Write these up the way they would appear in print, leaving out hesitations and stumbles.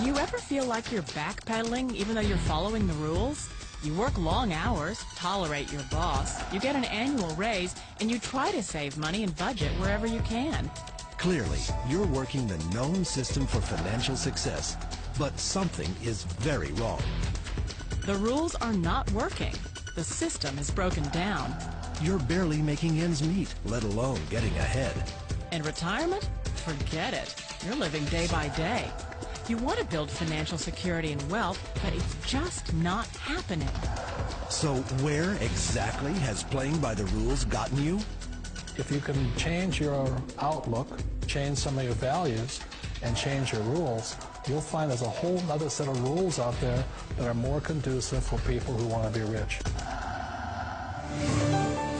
Do you ever feel like you're backpedaling even though you're following the rules? You work long hours, tolerate your boss, you get an annual raise, and you try to save money and budget wherever you can. Clearly, you're working the known system for financial success, but something is very wrong. The rules are not working. The system is broken down. You're barely making ends meet, let alone getting ahead. And retirement? Forget it. You're living day by day. You want to build financial security and wealth, but it's just not happening. So where exactly has playing by the rules gotten you? If you can change your outlook, change some of your values, and change your rules, you'll find there's a whole other set of rules out there that are more conducive for people who want to be rich.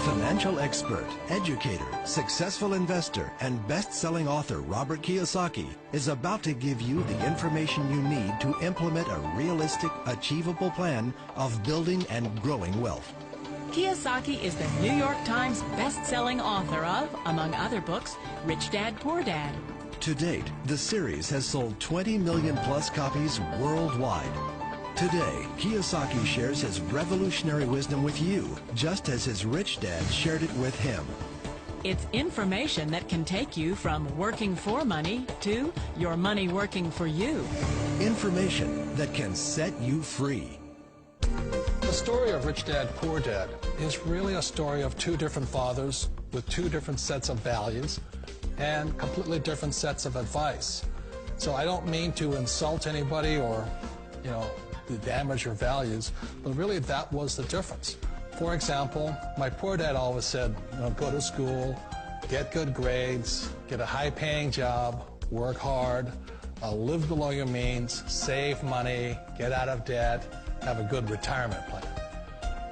Financial expert, educator, successful investor, and best-selling author Robert Kiyosaki is about to give you the information you need to implement a realistic, achievable plan of building and growing wealth. Kiyosaki is the New York Times best-selling author of, among other books, Rich Dad, Poor Dad. To date, the series has sold 20 million plus copies worldwide. Today, Kiyosaki shares his revolutionary wisdom with you, just as his rich dad shared it with him. It's information that can take you from working for money to your money working for you. Information that can set you free. The story of Rich Dad, Poor Dad is really a story of two different fathers with two different sets of values and completely different sets of advice. So I don't mean to insult anybody or, to damage your values, but really that was the difference. For example, my poor dad always said, go to school, get good grades, get a high-paying job, work hard, live below your means, save money, get out of debt, have a good retirement plan.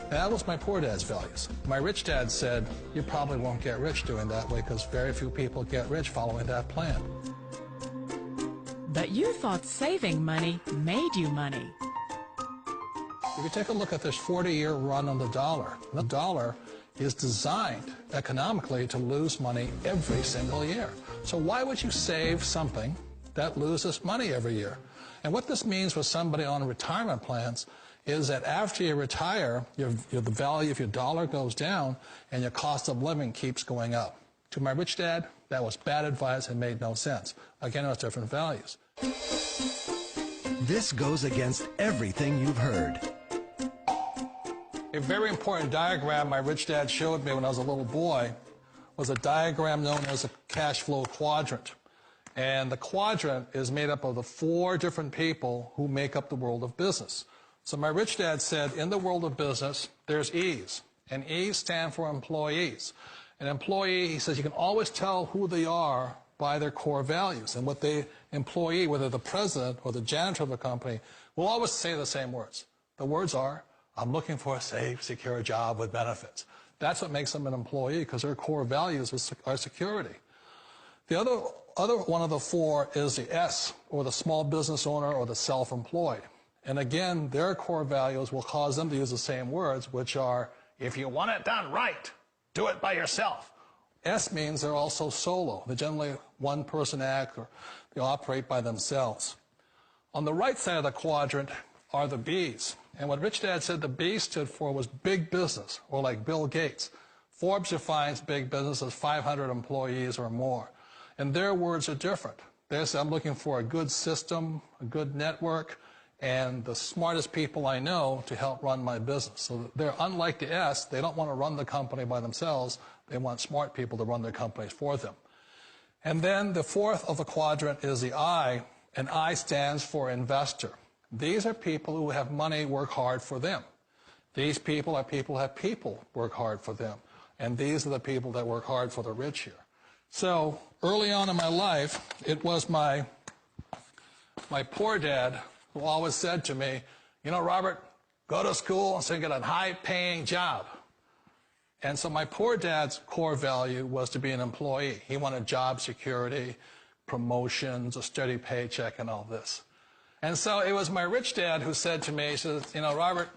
That was my poor dad's values. My rich dad said, you probably won't get rich doing that way because very few people get rich following that plan. But you thought saving money made you money. If you take a look at this 40-year run on the dollar is designed economically to lose money every single year. So why would you save something that loses money every year? And what this means for somebody on retirement plans is that after you retire, the value of your dollar goes down and your cost of living keeps going up. To my rich dad, that was bad advice and made no sense. Again, it was different values. This goes against everything you've heard. A very important diagram my rich dad showed me when I was a little boy was a diagram known as a cash flow quadrant. And the quadrant is made up of the four different people who make up the world of business. So my rich dad said, in the world of business, there's E's. And E's stand for employees. An employee, he says, you can always tell who they are by their core values. And what the employee, whether the president or the janitor of the company, will always say the same words. The words are, I'm looking for a safe, secure job with benefits. That's what makes them an employee, because their core values are security. The other one of the four is the S, or the small business owner or the self-employed. And again, their core values will cause them to use the same words, which are, if you want it done right, do it by yourself. S means they're also solo. They're generally one-person act, or they operate by themselves. On the right side of the quadrant are the B's. And what Rich Dad said the B stood for was big business, or like Bill Gates. Forbes defines big business as 500 employees or more. And their words are different. They say, I'm looking for a good system, a good network, and the smartest people I know to help run my business. So they're unlike the S. They don't want to run the company by themselves. They want smart people to run their companies for them. And then the fourth of the quadrant is the I, and I stands for investor. These are people who have money work hard for them. These people are people who have people work hard for them. And these are the people that work hard for the rich here. So early on in my life, it was my poor dad who always said to me, Robert, go to school and get a high-paying job. And so my poor dad's core value was to be an employee. He wanted job security, promotions, a steady paycheck, and all this. And so it was my rich dad who said to me, he says, Robert,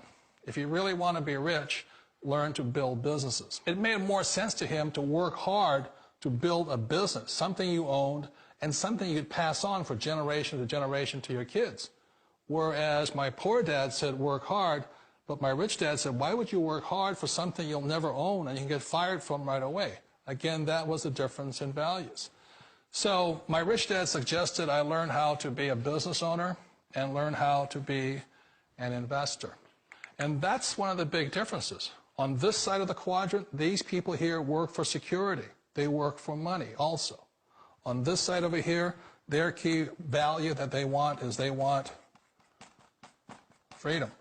if you really want to be rich, learn to build businesses. It made more sense to him to work hard to build a business, something you owned, and something you could pass on for generation to generation to your kids. Whereas my poor dad said, work hard, but my rich dad said, why would you work hard for something you'll never own and you can get fired from right away? Again, that was the difference in values. So my rich dad suggested I learn how to be a business owner and learn how to be an investor. And that's one of the big differences. On this side of the quadrant, these people here work for security. They work for money also. On this side over here, their key value that they want is they want freedom.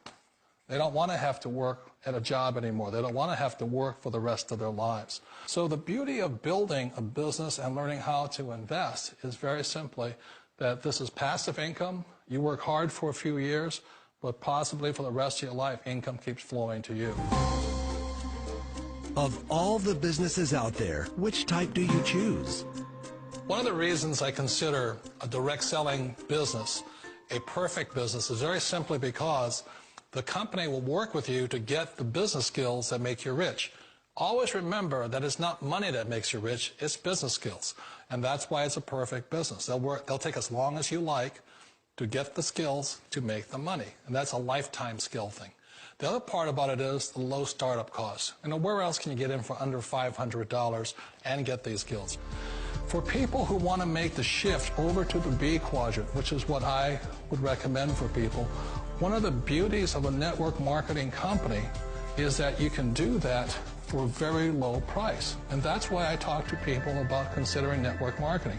They don't want to have to work at a job anymore. They don't want to have to work for the rest of their lives. So the beauty of building a business and learning how to invest is very simply that this is passive income. You work hard for a few years, but possibly for the rest of your life, income keeps flowing to you. Of all the businesses out there, which type do you choose? One of the reasons I consider a direct selling business a perfect business is very simply because the company will work with you to get the business skills that make you rich. Always remember that it's not money that makes you rich, it's business skills. And that's why it's a perfect business. They'll take as long as you like to get the skills to make the money. And that's a lifetime skill thing. The other part about it is the low startup costs. You know, where else can you get in for under $500 and get these skills? For people who want to make the shift over to the B quadrant, which is what I would recommend for people, one of the beauties of a network marketing company is that you can do that for a very low price. And that's why I talk to people about considering network marketing.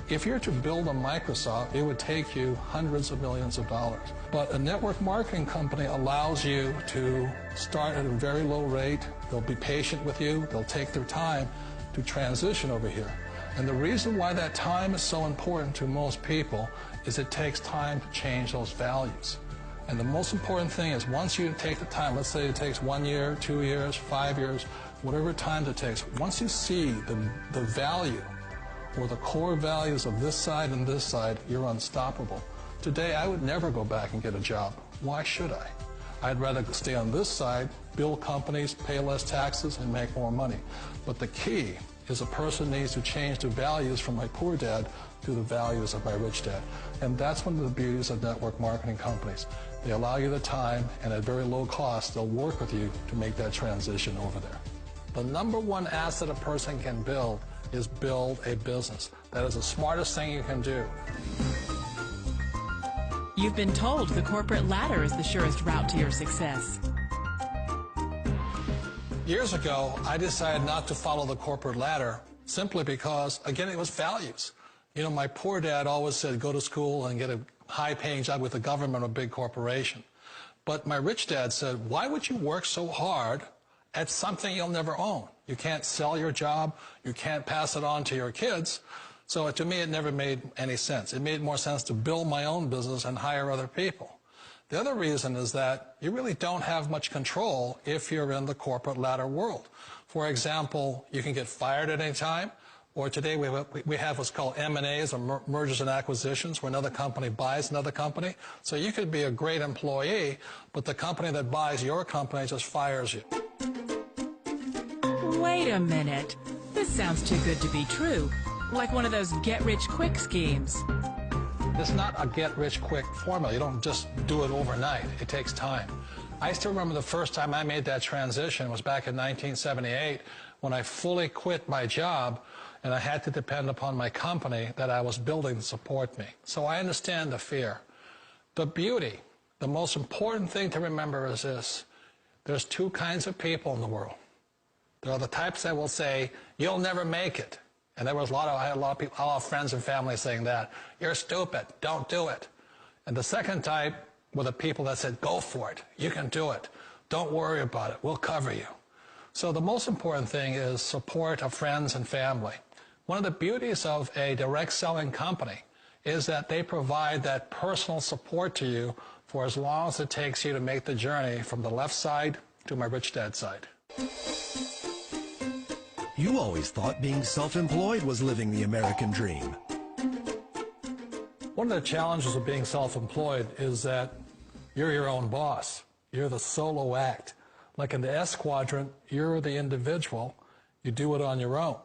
If you're to build a Microsoft, it would take you hundreds of millions of dollars. But a network marketing company allows you to start at a very low rate. They'll be patient with you. They'll take their time to transition over here. And the reason why that time is so important to most people is it takes time to change those values. And the most important thing is once you take the time, let's say it takes 1 year, 2 years, 5 years, whatever time it takes, once you see the value or the core values of this side and this side, you're unstoppable. Today, I would never go back and get a job. Why should I? I'd rather stay on this side, build companies, pay less taxes, and make more money. But the key is a person needs to change the values from my poor dad to the values of my rich dad. And that's one of the beauties of network marketing companies. They allow you the time, and at very low cost, they'll work with you to make that transition over there. The number one asset a person can build is build a business. That is the smartest thing you can do. You've been told the corporate ladder is the surest route to your success. Years ago, I decided not to follow the corporate ladder simply because, again, it was values. You know, my poor dad always said, go to school and get a high-paying job with the government or a big corporation. But my rich dad said, why would you work so hard at something you'll never own? You can't sell your job. You can't pass it on to your kids. So to me, it never made any sense. It made more sense to build my own business and hire other people. The other reason is that you really don't have much control if you're in the corporate ladder world. For example, you can get fired at any time, or today we have what's called M&As, or mergers and acquisitions, where another company buys another company. So you could be a great employee, but the company that buys your company just fires you. Wait a minute. This sounds too good to be true. Like one of those get-rich-quick schemes. It's not a get-rich-quick formula. You don't just do it overnight. It takes time. I still remember the first time I made that transition was back in 1978 when I fully quit my job and I had to depend upon my company that I was building to support me. So I understand the fear. The beauty, the most important thing to remember is this. There's two kinds of people in the world. There are the types that will say, you'll never make it. And I had a lot of people, a lot of friends and family saying that. You're stupid. Don't do it. And the second type were the people that said, go for it. You can do it. Don't worry about it. We'll cover you. So the most important thing is support of friends and family. One of the beauties of a direct selling company is that they provide that personal support to you for as long as it takes you to make the journey from the left side to my rich dad's side. You always thought being self-employed was living the American dream. One of the challenges of being self-employed is that you're your own boss. You're the solo act. Like in the S quadrant, you're the individual. You do it on your own.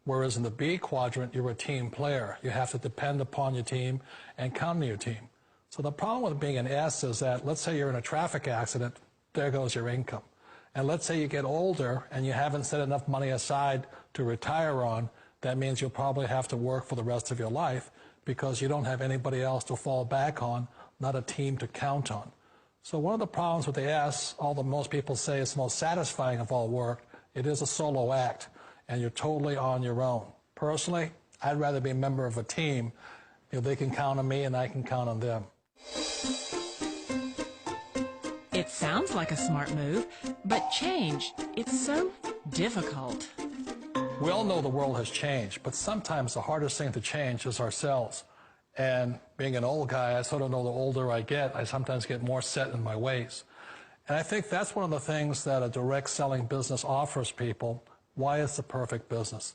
Whereas in the B quadrant, you're a team player. You have to depend upon your team and count on your team. So the problem with being an S is that, let's say you're in a traffic accident, there goes your income. And let's say you get older and you haven't set enough money aside to retire on, that means you'll probably have to work for the rest of your life because you don't have anybody else to fall back on, not a team to count on. So one of the problems with the S, although most people say it's the most satisfying of all work, it is a solo act, and you're totally on your own. Personally, I'd rather be a member of a team. You know, they can count on me and I can count on them. It sounds like a smart move, but change, it's so difficult. We all know the world has changed, but sometimes the hardest thing to change is ourselves. And being an old guy, I sort of know the older I get, I sometimes get more set in my ways. And I think that's one of the things that a direct selling business offers people, why it's the perfect business.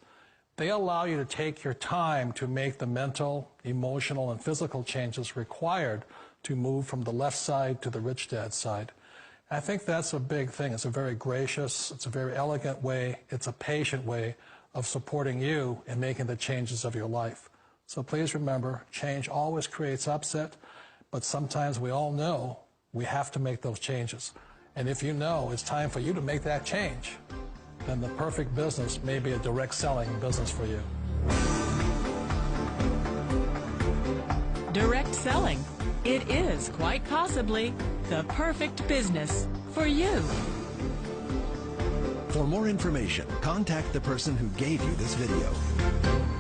They allow you to take your time to make the mental, emotional, and physical changes required to move from the left side to the rich dad side. And I think that's a big thing. It's a very gracious, it's a very elegant way, it's a patient way of supporting you in making the changes of your life. So please remember, change always creates upset, but sometimes we all know we have to make those changes. And if you know it's time for you to make that change, then the perfect business may be a direct selling business for you. Direct selling. It is quite possibly the perfect business for you. For more information, contact the person who gave you this video.